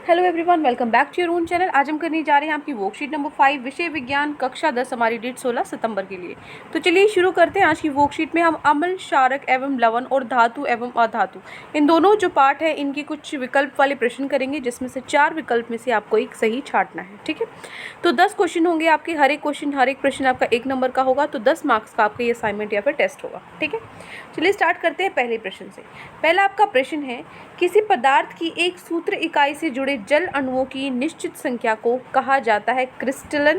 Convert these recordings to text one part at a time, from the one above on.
Hello everyone, welcome back to your own channel. आज हम करने जा रहे हैं आपकी वर्कशीट नंबर 5 विषय विज्ञान कक्षा 10 हमारी डेट 16 सितंबर के लिए। तो चलिए शुरू करते हैं। आज की वर्कशीट में हम अम्ल, क्षारक एवं लवण और धातु एवं अधातु इन दोनों जो पार्ट है इनकी कुछ विकल्प वाले प्रश्न करेंगे, जिसमें से 4 विकल्प में से आपको एक सही छांटना है। ठीक है, तो 10 क्वेश्चन होंगे आपके। हर एक प्रश्न आपका 1 नंबर का होगा, तो 10 मार्क्स का आपका ये असाइनमेंट या फिर टेस्ट होगा। ठीक है, चलिए स्टार्ट करते हैं पहले प्रश्न से। पहला आपका प्रश्न है, किसी पदार्थ की एक सूत्र इकाई से जुड़े जल अणुओं की निश्चित संख्या को कहा जाता है क्रिस्टलन।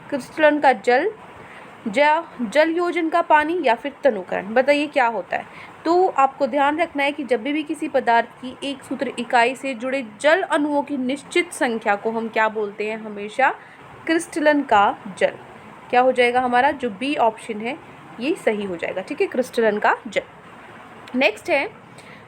क्रिस्टलन का जल योजन का पानी या फिर तनुकरण। बताइए क्या होता है। तो आपको ध्यान रखना है कि जब भी किसी पदार्थ की एक सूत्र इकाई से जुड़े जल अणुओं की निश्चित संख्या को हम क्या बोलते हैं, हमेशा क्रिस्टलन का जल। क्या हो जाएगा हमारा जो बी ऑप्शन है ये सही हो जाएगा। ठीक है, क्रिस्टलन का जल। नेक्स्ट है,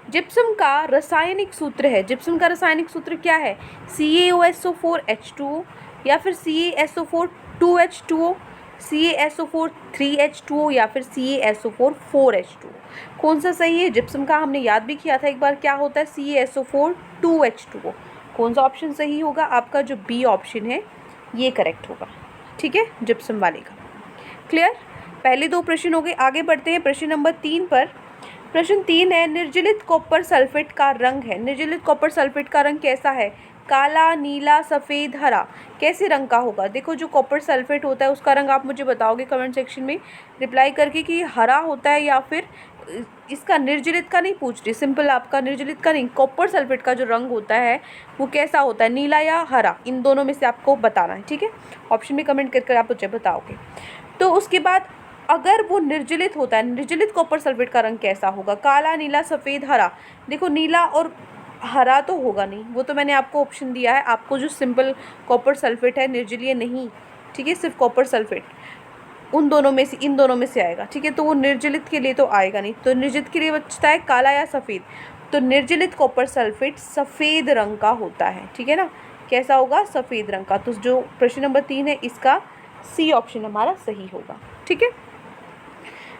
जिप्सम का रासायनिक सूत्र है। जिप्सम का रासायनिक सूत्र क्या है, CaOSO4H2O या फिर CaSO4 2H2O, CaSO4 3H2O या फिर CaSO4 4H2O। कौन सा सही है जिप्सम का, हमने याद भी किया था एक बार, क्या होता है CaSO4 2H2O। कौन सा ऑप्शन सही होगा आपका, जो बी ऑप्शन है ये करेक्ट होगा। ठीक है, जिप्सम वाले का। क्लियर, पहले 2 प्रश्न हो गए। आगे बढ़ते हैं प्रश्न नंबर 3 पर। प्रश्न 3 है, निर्जलित कॉपर सल्फेट का रंग है। निर्जलित कॉपर सल्फेट का रंग कैसा है, काला, नीला, सफ़ेद, हरा। कैसे रंग का होगा। देखो जो कॉपर सल्फेट होता है उसका रंग आप मुझे बताओगे कमेंट सेक्शन में रिप्लाई करके कि हरा होता है या फिर इसका निर्जलित का नहीं पूछ रही, सिंपल आपका निर्जलित का नहीं, कॉपर सल्फेट का जो रंग होता है वो कैसा होता है, नीला या हरा, इन दोनों में से आपको बताना है। ठीक है, ऑप्शन में कमेंट करके आप मुझे बताओगे। तो उसके बाद अगर वो निर्जलित होता है, निर्जलित कॉपर सल्फेट का रंग कैसा होगा, काला, नीला, सफ़ेद, हरा। देखो नीला और हरा तो होगा नहीं, वो तो मैंने आपको ऑप्शन दिया है। आपको जो सिंपल कॉपर सल्फेट है, निर्जलीय नहीं, ठीक है, सिर्फ कॉपर सल्फेट, उन दोनों में से, इन दोनों में से आएगा। ठीक है, तो वो निर्जलित के लिए तो आएगा नहीं। तो निर्जलित के लिए बचता है काला या सफ़ेद। तो निर्जलित कॉपर सल्फेट सफ़ेद रंग का होता है। ठीक है ना, कैसा होगा, सफ़ेद रंग का। तो जो प्रश्न नंबर 3 है इसका सी ऑप्शन हमारा सही होगा। ठीक है,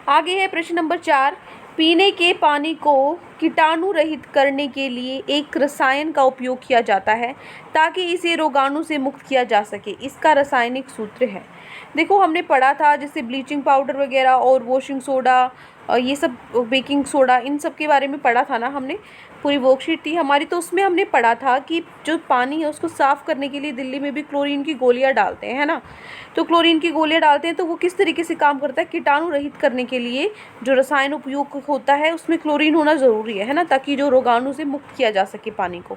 आगे है प्रश्न नंबर 4। पीने के पानी को कीटाणु रहित करने के लिए एक रसायन का उपयोग किया जाता है ताकि इसे रोगाणु से मुक्त किया जा सके। इसका रासायनिक सूत्र है। देखो हमने पढ़ा था जैसे ब्लीचिंग पाउडर वगैरह और वॉशिंग सोडा, ये सब, बेकिंग सोडा, इन सब के बारे में पढ़ा था ना हमने। पूरी वर्कशीट थी हमारी, तो उसमें हमने पढ़ा था कि जो पानी है उसको साफ़ करने के लिए दिल्ली में भी क्लोरीन की गोलियां डालते हैं, है ना। तो क्लोरीन की गोलियां डालते हैं तो वो किस तरीके से काम करता है, कीटाणु रहित करने के लिए जो रसायन उपयोग होता है उसमें क्लोरीन होना ज़रूरी है ना, ताकि जो रोगाणु से मुक्त किया जा सके पानी को।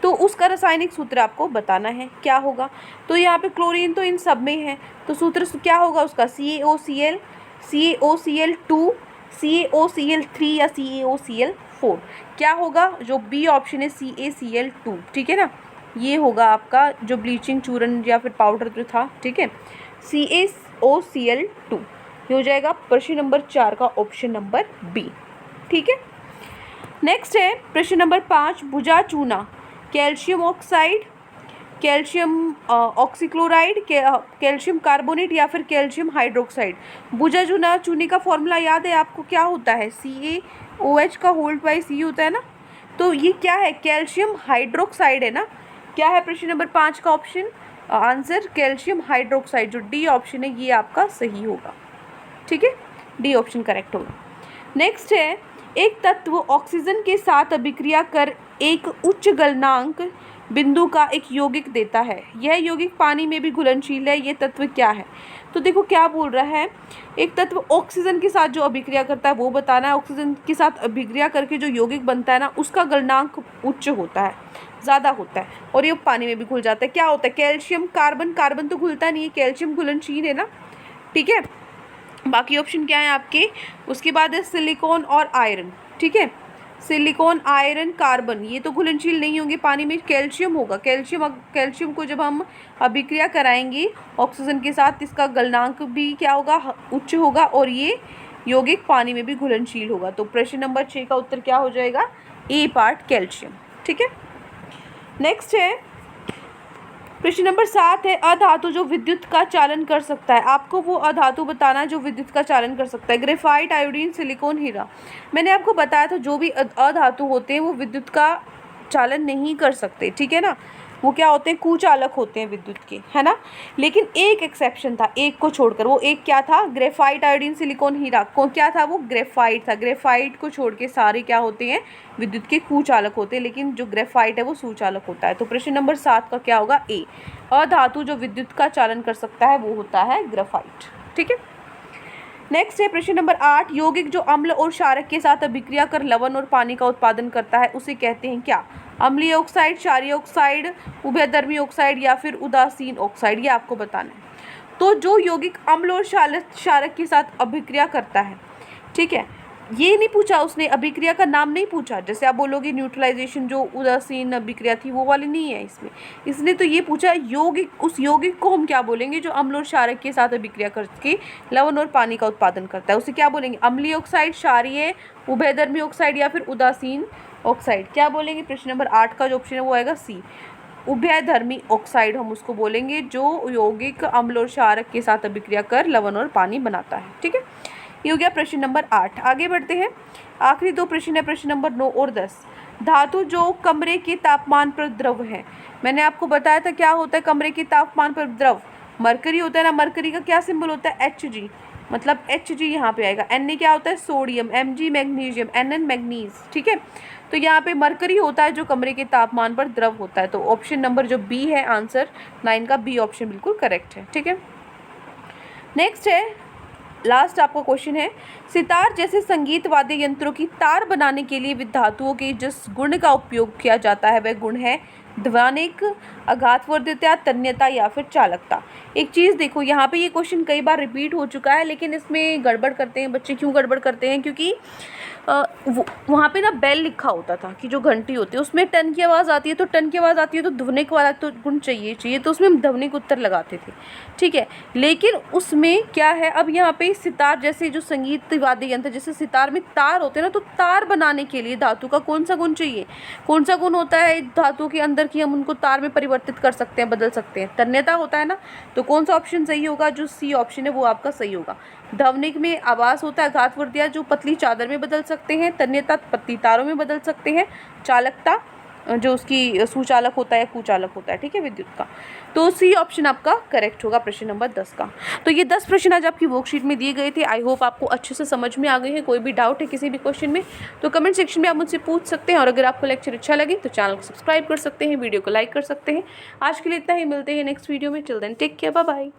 तो उसका रासायनिक सूत्र आपको बताना है क्या होगा। तो यहाँ पे क्लोरीन तो इन सब में है, तो सूत्र क्या होगा उसका, CaOCl, CaOCl2, CaOCl3 या CaOCl4। क्या होगा, जो बी ऑप्शन है CaCl2। ठीक है ना, ये होगा आपका जो ब्लीचिंग चूरन या फिर पाउडर जो था। ठीक है, CaOCl2 ये हो जाएगा प्रश्न नंबर 4 का ऑप्शन नंबर बी। ठीक है, नेक्स्ट है प्रश्न नंबर 5। भुजा चूना, calcium oxide, calcium oxychloride, calcium carbonate या फिर कैल्शियम हाइड्रोक्साइड। भुजा चूना, चूने का फॉर्मूला याद है आपको, क्या होता है, CaOH का होल्ड बाई C होता है ना। तो ये क्या है, कैल्शियम हाइड्रोक्साइड है ना। क्या है प्रश्न नंबर 5 का ऑप्शन आंसर, कैल्शियम हाइड्रोक्साइड। जो डी ऑप्शन है ये आपका सही होगा। ठीक है, डी ऑप्शन करेक्ट होगा। नेक्स्ट है, एक तत्व ऑक्सीजन के साथ अभिक्रिया कर एक उच्च गलनांक बिंदु का एक यौगिक देता है। यह यौगिक पानी में भी घुलनशील है। ये तत्व क्या है। तो देखो क्या बोल रहा है, एक तत्व ऑक्सीजन के साथ जो अभिक्रिया करता है वो बताना है। ऑक्सीजन के साथ अभिक्रिया करके जो यौगिक बनता है ना उसका गलनांक उच्च होता है, ज़्यादा होता है, और ये पानी में भी घुल जाता है। क्या होता है, कैल्शियम, कार्बन, कार्बन तो घुलता नहीं है, कैल्शियम घुलनशील है ना। ठीक है, बाकी ऑप्शन क्या है आपके, उसके बाद है सिलिकॉन और आयरन। ठीक है, सिलिकॉन, आयरन, कार्बन ये तो घुलनशील नहीं होंगे पानी में। कैल्शियम होगा, कैल्शियम को जब हम अभिक्रिया कराएंगे ऑक्सीजन के साथ, इसका गलनांक भी क्या होगा, उच्च होगा, और ये यौगिक पानी में भी घुलनशील होगा। तो प्रश्न नंबर 6 का उत्तर क्या हो जाएगा, ए पार्ट कैल्शियम। ठीक है, नेक्स्ट है प्रश्न नंबर 7 है, अधातु जो विद्युत का चालन कर सकता है। आपको वो अधातु बताना जो विद्युत का चालन कर सकता है। ग्रेफाइट, आयोडीन, सिलिकॉन, हीरा। मैंने आपको बताया था जो भी अधातु होते हैं वो विद्युत का चालन नहीं कर सकते, ठीक है ना, वो क्या होते हैं, कुचालक होते हैं विद्युत के, है ना। लेकिन एक एक्सेप्शन था, एक को छोड़कर, वो एक क्या था, ग्रेफाइट, आयोडीन, सिलिकॉन, हीरा, को क्या था, वो ग्रेफाइट था। ग्रेफाइट को छोड़ के सारे क्या होते हैं, विद्युत के कुचालक होते हैं, लेकिन जो ग्रेफाइट है वो सुचालक होता है। तो प्रश्न नंबर 7 का क्या होगा, ए। अधातु जो विद्युत का चालन कर सकता है वो होता है ग्रेफाइट, ठीक है। नेक्स्ट है प्रश्न नंबर 8, यौगिक जो अम्ल और क्षारक के साथ अभिक्रिया कर लवण और पानी का उत्पादन करता है उसे कहते हैं क्या। अम्लीय ऑक्साइड, क्षारीय ऑक्साइड, उभयधर्मी ऑक्साइड या फिर उदासीन ऑक्साइड, ये आपको बताना है। तो जो यौगिक अम्ल और क्षारक के साथ अभिक्रिया करता है, ठीक है, ये नहीं पूछा उसने, अभिक्रिया का नाम नहीं पूछा। जैसे आप बोलोगे न्यूट्रलाइजेशन जो उदासीन अभिक्रिया थी वो वाली नहीं है इसमें, इसने तो ये पूछा यौगिक, उस यौगिक को हम क्या बोलेंगे जो अम्ल और क्षारक के साथ अभिक्रिया करके लवण और पानी का उत्पादन करता है, उसे क्या बोलेंगे, अम्लीय ऑक्साइड, क्षारीय, उभयधर्मी ऑक्साइड या फिर उदासीन ऑक्साइड, क्या बोलेंगे। प्रश्न नंबर 8 का जो ऑप्शन है वो आएगा सी, उभयधर्मी ऑक्साइड हम उसको बोलेंगे, जो यौगिक अम्ल और क्षारक के साथ अभिक्रिया कर लवण और पानी बनाता है, ठीक है। ये हो गया प्रश्न नंबर 8। आगे बढ़ते हैं, आखिरी 2 प्रश्न है, प्रश्न नंबर 9 और 10। धातु जो कमरे के तापमान पर द्रव है, मैंने आपको बताया था क्या होता है कमरे के तापमान पर द्रव, मरकरी होता है ना, मरकरी का क्या सिंबल होता है, Hg, मतलब Hg यहाँ पे आएगा। Na क्या होता है, sodium, Mg magnesium, Nn manganese, ठीक है। तो यहाँ पे मरकरी होता है जो कमरे के तापमान पर द्रव होता है। तो ऑप्शन नंबर जो बी है आंसर 9 का बी ऑप्शन बिल्कुल करेक्ट है, ठीक है। नेक्स्ट है, लास्ट आपका क्वेश्चन है, सितार जैसे संगीत वाद्य यंत्रों की तार बनाने के लिए धातुओं के जिस गुण का उपयोग किया जाता है वह गुण है ध्वनिक, आघातवर्धकता, तन्यता या फिर चालकता। एक चीज़ देखो, यहाँ पे ये क्वेश्चन कई बार रिपीट हो चुका है, लेकिन इसमें गड़बड़ करते हैं बच्चे। क्यों गड़बड़ करते हैं, क्योंकि वहाँ पे ना बेल लिखा होता था कि जो घंटी होती है उसमें टन की आवाज़ आती है, तो टन की आवाज़ आती है तो ध्वनिक वाला तो गुण चाहिए, तो उसमें हम ध्वनिक उत्तर लगाते थे, ठीक है। लेकिन उसमें क्या है, अब यहाँ पे सितार जैसे जो संगीत वाद्य यंत्र, जैसे सितार में तार होते हैं ना, तो तार बनाने के लिए धातु का कौन सा गुण चाहिए, कौन सा गुण होता है धातु के अंदर की हम उनको तार में परिवर्तित कर सकते हैं, बदल सकते हैं, तन्यता होता है ना। तो कौन सा ऑप्शन सही होगा, जो सी ऑप्शन है वो आपका सही होगा। ध्वनिक में आवाज़ होता है, आघातवर्धकता जो पतली चादर में बदल सकते हैं, तन्यता पतली तारों में बदल सकते हैं, चालकता जो उसकी सुचालक होता है, कुचालक होता है, ठीक है, विद्युत का। तो सी ऑप्शन आपका करेक्ट होगा प्रश्न नंबर 10 का। तो ये 10 प्रश्न आज आपकी वर्कशीट में दिए गए थे। आई होप आपको अच्छे से समझ में आ गए हैं। कोई भी डाउट है किसी भी क्वेश्चन में तो कमेंट सेक्शन में आप मुझसे पूछ सकते हैं, और अगर आपको लेक्चर अच्छा लगे तो चैनल को सब्सक्राइब कर सकते हैं, वीडियो को लाइक कर सकते हैं। आज के लिए इतना ही, मिलते हैं नेक्स्ट वीडियो में। Till then take care, bye bye.